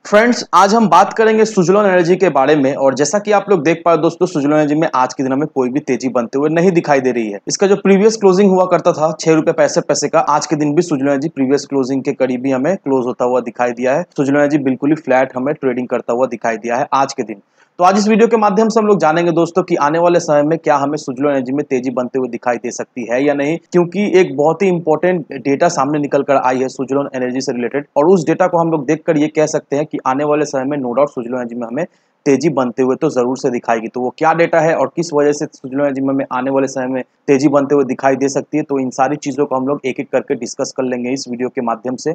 Friends, आज हम बात करेंगे सुज़लोन एनर्जी के बारे में। और जैसा कि आप लोग देख पा रहे हो दोस्तों, सुज़लोन एनर्जी में आज के दिन हमें कोई भी तेजी बनते हुए नहीं दिखाई दे रही है। इसका जो प्रीवियस क्लोजिंग हुआ करता था 6 रुपए 65 पैसे का, आज के दिन भी सुज़लोन एनर्जी प्रीवियस क्लोजिंग के करीब ही हमें क्लोज होता हुआ दिखाई दिया है। सुज़लोन एनर्जी बिल्कुल ही फ्लैट हमें ट्रेडिंग करता हुआ दिखाई दिया है आज के दिन। तो आज इस वीडियो के माध्यम से हम लोग जानेंगे दोस्तों कि आने वाले समय में क्या हमें सुज़लोन एनर्जी में तेजी बनते हुए दिखाई दे सकती है या नहीं, क्योंकि एक बहुत ही इंपॉर्टेंट डेटा सामने निकल कर आई है सुज़लोन एनर्जी से रिलेटेड। और उस डेटा को हम लोग देखकर ये कह सकते हैं कि आने वाले समय में नो डाउट सुज़लोन एनर्जी में हमें तेजी बनते हुए तो जरूर से दिखाएगी। तो वो क्या डेटा है और किस वजह से सुज़लोन एनर्जी में हमें आने वाले समय में तेजी बनते हुए दिखाई दे सकती है, तो इन सारी चीजों को हम लोग एक एक करके डिस्कस कर लेंगे इस वीडियो के माध्यम से।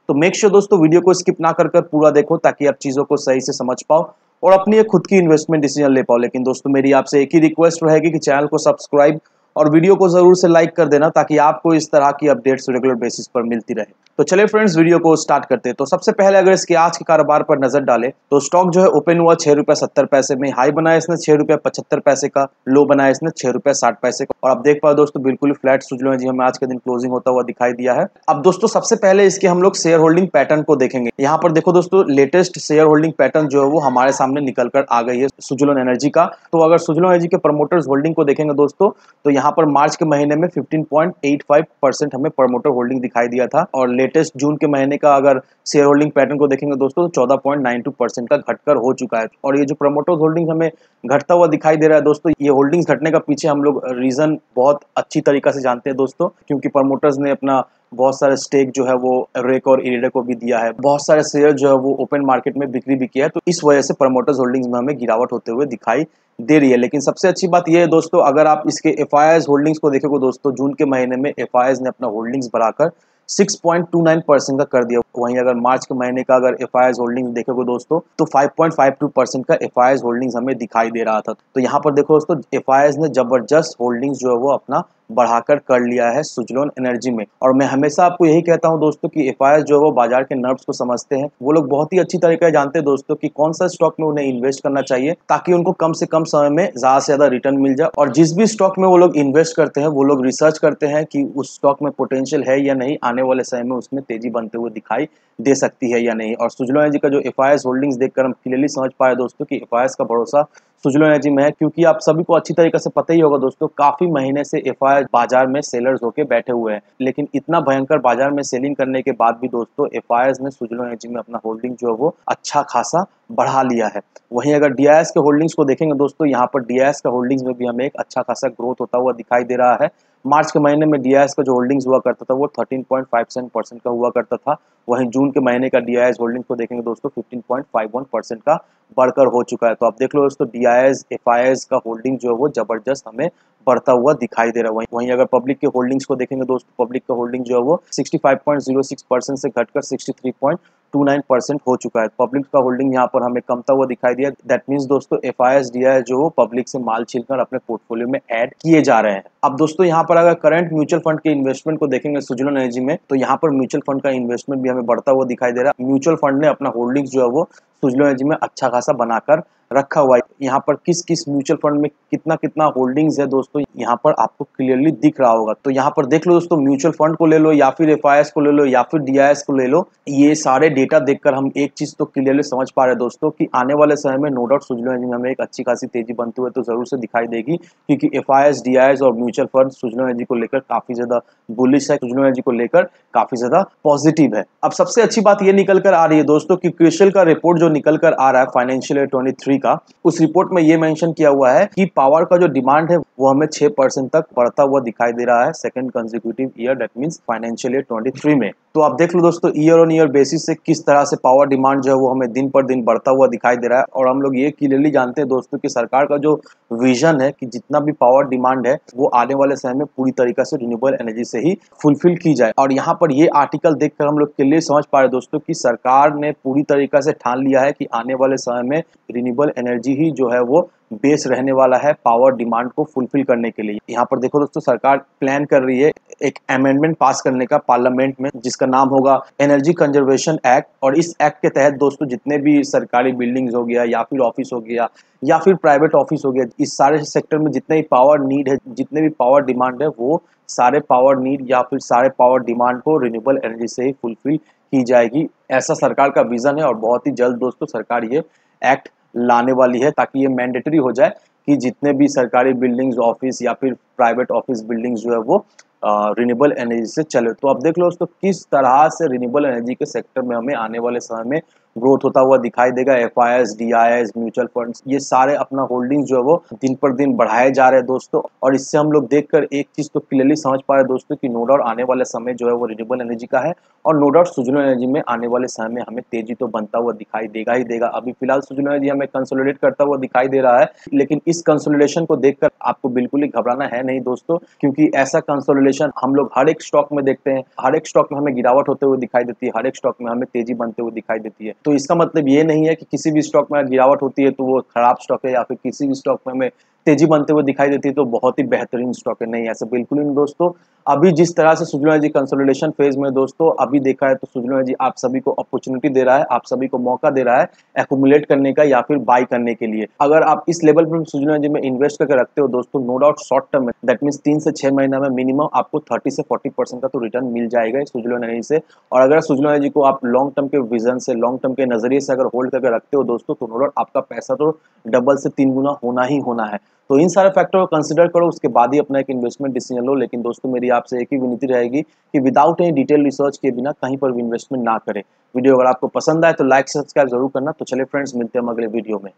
तो मेक श्योर दोस्तों वीडियो को स्किप ना कर पूरा देखो, ताकि आप चीजों को सही से समझ पाओ और अपनी एक खुद की इन्वेस्टमेंट डिसीजन ले पाओ। लेकिन दोस्तों मेरी आपसे एक ही रिक्वेस्ट रहेगी कि चैनल को सब्सक्राइब और वीडियो को जरूर से लाइक कर देना, ताकि आपको इस तरह की अपडेट्स रेगुलर बेसिस पर मिलती रहे। तो चलिए फ्रेंड्स, वीडियो को स्टार्ट करते हैं। तो सबसे पहले अगर इसके आज के कारोबार पर नजर डालें तो स्टॉक जो है ओपन हुआ 6 रुपए 70 पैसे में, हाई बनाया इसने 6 रुपए 75 पैसे का, लो बनाया इसने 6 रुपए 60 पैसे का। और आप देख पाओ दोस्तों बिल्कुल ही फ्लैट सुज़लोन एनर्जी हमें आज के दिन क्लोजिंग होता हुआ दिखाई दिया है। अब दोस्तों सबसे पहले इसके हम लोग शेयर होल्डिंग पैटर्न को देखेंगे। यहाँ पर देखो दोस्तों, लेटेस्ट शेयर होल्डिंग पैटर्न जो है वो हमारे सामने निकल कर आ गई है सुज़लोन एनर्जी का। तो अगर सुज़लोन एनर्जी के प्रमोटर्स होल्डिंग को देखेंगे दोस्तों, तो यहाँ पर मार्च के महीने में 15.85% हमें प्रमोटर होल्डिंग दिखाई दिया था। और लेटेस्ट जून के महीने का अगर शेयर होल्डिंग पैटर्न को देखेंगे दोस्तों, तो 14.92% का घटकर हो चुका है। और ये जो प्रमोटर्स होल्डिंग हमें घटता हुआ दिखाई दे रहा है दोस्तों, ये होल्डिंग्स घटने का पीछे हम लोग रीजन बहुत अच्छी तरीका से जानते हैं दोस्तों, क्योंकि प्रमोटर्स ने अपना बहुत सारे स्टेक जो है वो रेक और इरेडा को भी दिया है, बहुत सारे शेयर जो है वो ओपन मार्केट में बिक्री भी किया है। तो इस वजह से प्रमोटर्स होल्डिंग्स में हमें गिरावट होते हुए दिखाई दे रही है। लेकिन सबसे अच्छी बात यह है दोस्तों, अगर आप इसके एफआईआईज होल्डिंग्स को देखेंगे दोस्तों, जून के महीने में एफआईआईज ने अपना होल्डिंग्स बढ़ाकर 6.29% का कर दिया। वहीं अगर मार्च के महीने का अगर एफआईआईज होल्डिंग्स देखेंगे दोस्तों, तो 5.52% का एफआईआईज होल्डिंग्स हमें दिखाई दे रहा था। तो यहाँ पर देखो दोस्तों, एफआईआईज ने जबरदस्त होल्डिंग्स जो है वो अपना बढ़ाकर कर लिया है सुज़लोन एनर्जी में। और मैं हमेशा आपको यही कहता हूं दोस्तों कि एफआईआईज जो है वो बाजार के नर्व्स को समझते हैं। वो लोग बहुत ही अच्छी तरीके से जानते हैं दोस्तों कि कौन सा स्टॉक में उन्हें इन्वेस्ट करना चाहिए, ताकि उनको कम से कम समय में ज्यादा से ज्यादा रिटर्न मिल जाए। और जिस भी स्टॉक में वो लोग इन्वेस्ट करते हैं, वो लोग रिसर्च करते हैं कि उस स्टॉक में पोटेंशियल है या नहीं, आने वाले समय में उसमें तेजी बनते हुए दिखाई दे सकती है या नहीं। और सुज़लोन एनर्जी का जो एफआईआईज होल्डिंग्स देखकर हम क्लियरली समझ पाए दोस्तों कि एफआईआईज का भरोसा सुज़लोन एनर्जी में है, क्योंकि आप सभी को अच्छी तरीके से पता ही होगा दोस्तों, काफी महीने से एफआईआईज बाजार में सेलर्स होके बैठे हुए हैं। लेकिन इतना भयंकर बाजार में सेलिंग करने के बाद भी दोस्तों एफआईआईज ने सुज़लोन एनर्जी में अपना होल्डिंग जो है वो अच्छा खासा बढ़ा लिया है। वहीं अगर डीआईएस के होल्डिंग्स को देखेंगे दोस्तों, यहाँ पर डीआईएस का होल्डिंग्स में भी हमें एक अच्छा खासा ग्रोथ होता हुआ दिखाई दे रहा है। मार्च के महीने में डीआईएस का जो होल्डिंग्स हुआ करता था वो 13.57% का हुआ करता था। वहीं जून के महीने का डीआईएस होल्डिंग्स को देखेंगे दोस्तों, 15.51% का बढ़कर हो चुका है। तो आप देख लो दोस्तों, डीआईएस एफआईआईज का होल्डिंग जो है वो जबरदस्त हमें बढ़ता हुआ दिखाई दे रहा है। वहीं अगर पब्लिक के होल्डिंग्स को देखेंगे दोस्तों, पब्लिक का होल्डिंग जो है वो 65.06% से घटकर 63.29% हो चुका है। पब्लिक का होल्डिंग यहाँ पर हमें कमता हुआ दिखाई दिया। दैट मीन्स दोस्तों एफआईआईज डीआईएस जो पब्लिक से माल छीलकर अपने पोर्टफोलियो में ऐड किए जा रहे हैं। अब दोस्तों यहाँ पर अगर करंट म्यूचुअल फंड के इन्वेस्टमेंट को देखेंगे सुज़लोन एनर्जी में, तो यहाँ पर म्यूचुअल फंड का इन्वेस्टमेंट भी हमें बढ़ता हुआ दिखाई दे रहा है। म्यूचुअल फंड ने अपना होल्डिंग्स जो है वो सुज़लोन एनर्जी में अच्छा खासा बनाकर रखा हुआ है। यहाँ पर किस किस म्यूचुअल फंड में कितना कितना होल्डिंग्स है दोस्तों, यहाँ पर आपको क्लियरली दिख रहा होगा। तो यहाँ पर देख लो दोस्तों, म्यूचुअल फंड को ले लो या फिर एफआईआईएस को ले लो या फिर डीआईएस को ले लो, ये सारे डेटा देखकर हम एक चीज तो क्लियरली समझ पा रहे हैं दोस्तों कि आने वाले समय में नो डाउट सुज़लोन एनर्जी में हमें एक अच्छी खासी तेजी बनते हुए तो जरूर से दिखाई देगी, क्योंकि एफआईआईएस डीआईएस और म्यूचुअल फंड सुज़लोन एनर्जी को लेकर काफी ज्यादा बुलिश है, सुज़लोन एनर्जी को लेकर काफी ज्यादा पॉजिटिव है। अब सबसे अच्छी बात ये निकल कर आ रही है दोस्तों कि क्रिसिल का रिपोर्ट जो निकल कर आ रहा है फाइनेंशियल ईयर 23 का, उस रिपोर्ट में ये मेंशन किया हुआ है कि पावर का जो डिमांड है वो हमें 6% तक बढ़ता हुआ दिखाई दे रहा है second consecutive year, that means financial year 23 में। तो आप देख लो दोस्तों, ईयर ऑन ईयर बेसिस से किस तरह से पावर डिमांड जो है वो हमें दिन पर दिन बढ़ता हुआ दिखाई दे रहा है। और हम लोग ये क्लियरली जानते हैं दोस्तों कि सरकार का जो विजन है कि जितना भी पावर डिमांड है वो आने वाले समय में पूरी तरीके से रिन्यूएबल एनर्जी से ही फुलफिल की जाए। और यहाँ पर ये आर्टिकल देखकर हम लोग क्लियरली समझ पा रहे दोस्तों कि सरकार ने पूरी तरीके से ठान लिया है कि आने वाले समय में रिन्यूएबल एनर्जी ही जो है वो बेस रहने वाला है पावर डिमांड को फुलफिल करने के लिए। यहाँ पर देखो दोस्तों, सरकार प्लान कर रही है एक अमेंडमेंट पास करने का पार्लियामेंट में, जिसका नाम होगा एनर्जी कंजर्वेशन एक्ट। और इस एक्ट के तहत दोस्तों जितने भी सरकारी बिल्डिंग्स हो गया या फिर ऑफिस हो गया या फिर प्राइवेट ऑफिस हो गया, इस सारे सेक्टर में जितने भी पावर नीड है, जितने भी पावर डिमांड है, वो सारे पावर नीड या फिर सारे पावर डिमांड को रिन्यूएबल एनर्जी से ही फुलफिल की जाएगी। ऐसा सरकार का विजन है और बहुत ही जल्द दोस्तों सरकार ये एक्ट लाने वाली है, ताकि ये मैंडेटरी हो जाए कि जितने भी सरकारी बिल्डिंग्स, ऑफिस या फिर प्राइवेट ऑफिस बिल्डिंग्स जो है वो रिन्यूएबल एनर्जी से चले। तो अब देख लो दोस्तों किस तरह से रिन्यूएबल एनर्जी के सेक्टर में हमें आने वाले समय में ग्रोथ होता हुआ दिखाई देगा। एफआईआईस, डीआईआईस, म्यूचुअल फंड्स, ये सारे अपना होल्डिंग जो है वो दिन पर दिन बढ़ाए जा रहे हैं दोस्तों। और इससे हम लोग देखकर एक चीज तो क्लियरली समझ पा रहे हैं दोस्तों कि नो डाउट आने वाला समय जो है वो रिन्यूएबल एनर्जी का है, और नो डाउट सुजलोन एनर्जी में आने वाले समय में हमें तेजी तो बनता हुआ दिखाई देगा ही देगा। अभी फिलहाल सुजलोन एनर्जी हमें कंसोलिडेट करता हुआ दिखाई दे रहा है, लेकिन इस कंसोलिडेशन को देखकर आपको बिल्कुल ही घबराना है नहीं दोस्तों, क्योंकि ऐसा कंसोलिडेशन हम लोग हर एक स्टॉक में देखते हैं। हर एक स्टॉक में हमें गिरावट होते हुए दिखाई देती है, हर एक स्टॉक में हमें तेजी बनते हुए दिखाई देती है। तो इसका मतलब ये नहीं है कि किसी भी स्टॉक में गिरावट होती है तो वो खराब स्टॉक है, या फिर किसी भी स्टॉक में हमें तेजी बनते हुए दिखाई देती है तो बहुत ही बेहतरीन स्टॉक है। नहीं, ऐसा बिल्कुल ही नहीं दोस्तों। अभी जिस तरह से सुजलोन एनर्जी कंसोलिडेशन फेज में दोस्तों अभी देखा है, तो सुजलोन एनर्जी आप सभी को अपॉर्चुनिटी दे रहा है, आप सभी को मौका दे रहा है एक्यूमुलेट करने का या फिर बाई करने के लिए। अगर आप इस लेवल पर सुजलोन एनर्जी में इन्वेस्ट करके रखते हो दोस्तों, नो डाउट शॉर्ट टर्म में, दैट मीन्स 3 से 6 महीना में मिनिमम आपको 30 से 40% का तो रिटर्न मिल जाएगा इस सुजलोन एनर्जी से। और अगर सुजलोन एनर्जी को आप लॉन्ग टर्म के विजन से, लॉन्ग टर्म के नजरिए से अगर होल्ड करके रखते हो दोस्तों, तो नो डाउट आपका पैसा तो डबल से 3 गुना होना ही होना है। तो इन सारे फैक्टर को कंसीडर करो, उसके बाद ही अपना एक इन्वेस्टमेंट डिसीजन लो। लेकिन दोस्तों मेरी आपसे एक ही विनती रहेगी कि विदाउट एनी डिटेल रिसर्च के बिना कहीं पर भी इन्वेस्टमेंट ना करें। वीडियो अगर आपको पसंद आए तो लाइक सब्सक्राइब जरूर करना। तो चलिए फ्रेंड्स, मिलते हैं हम अगले वीडियो में।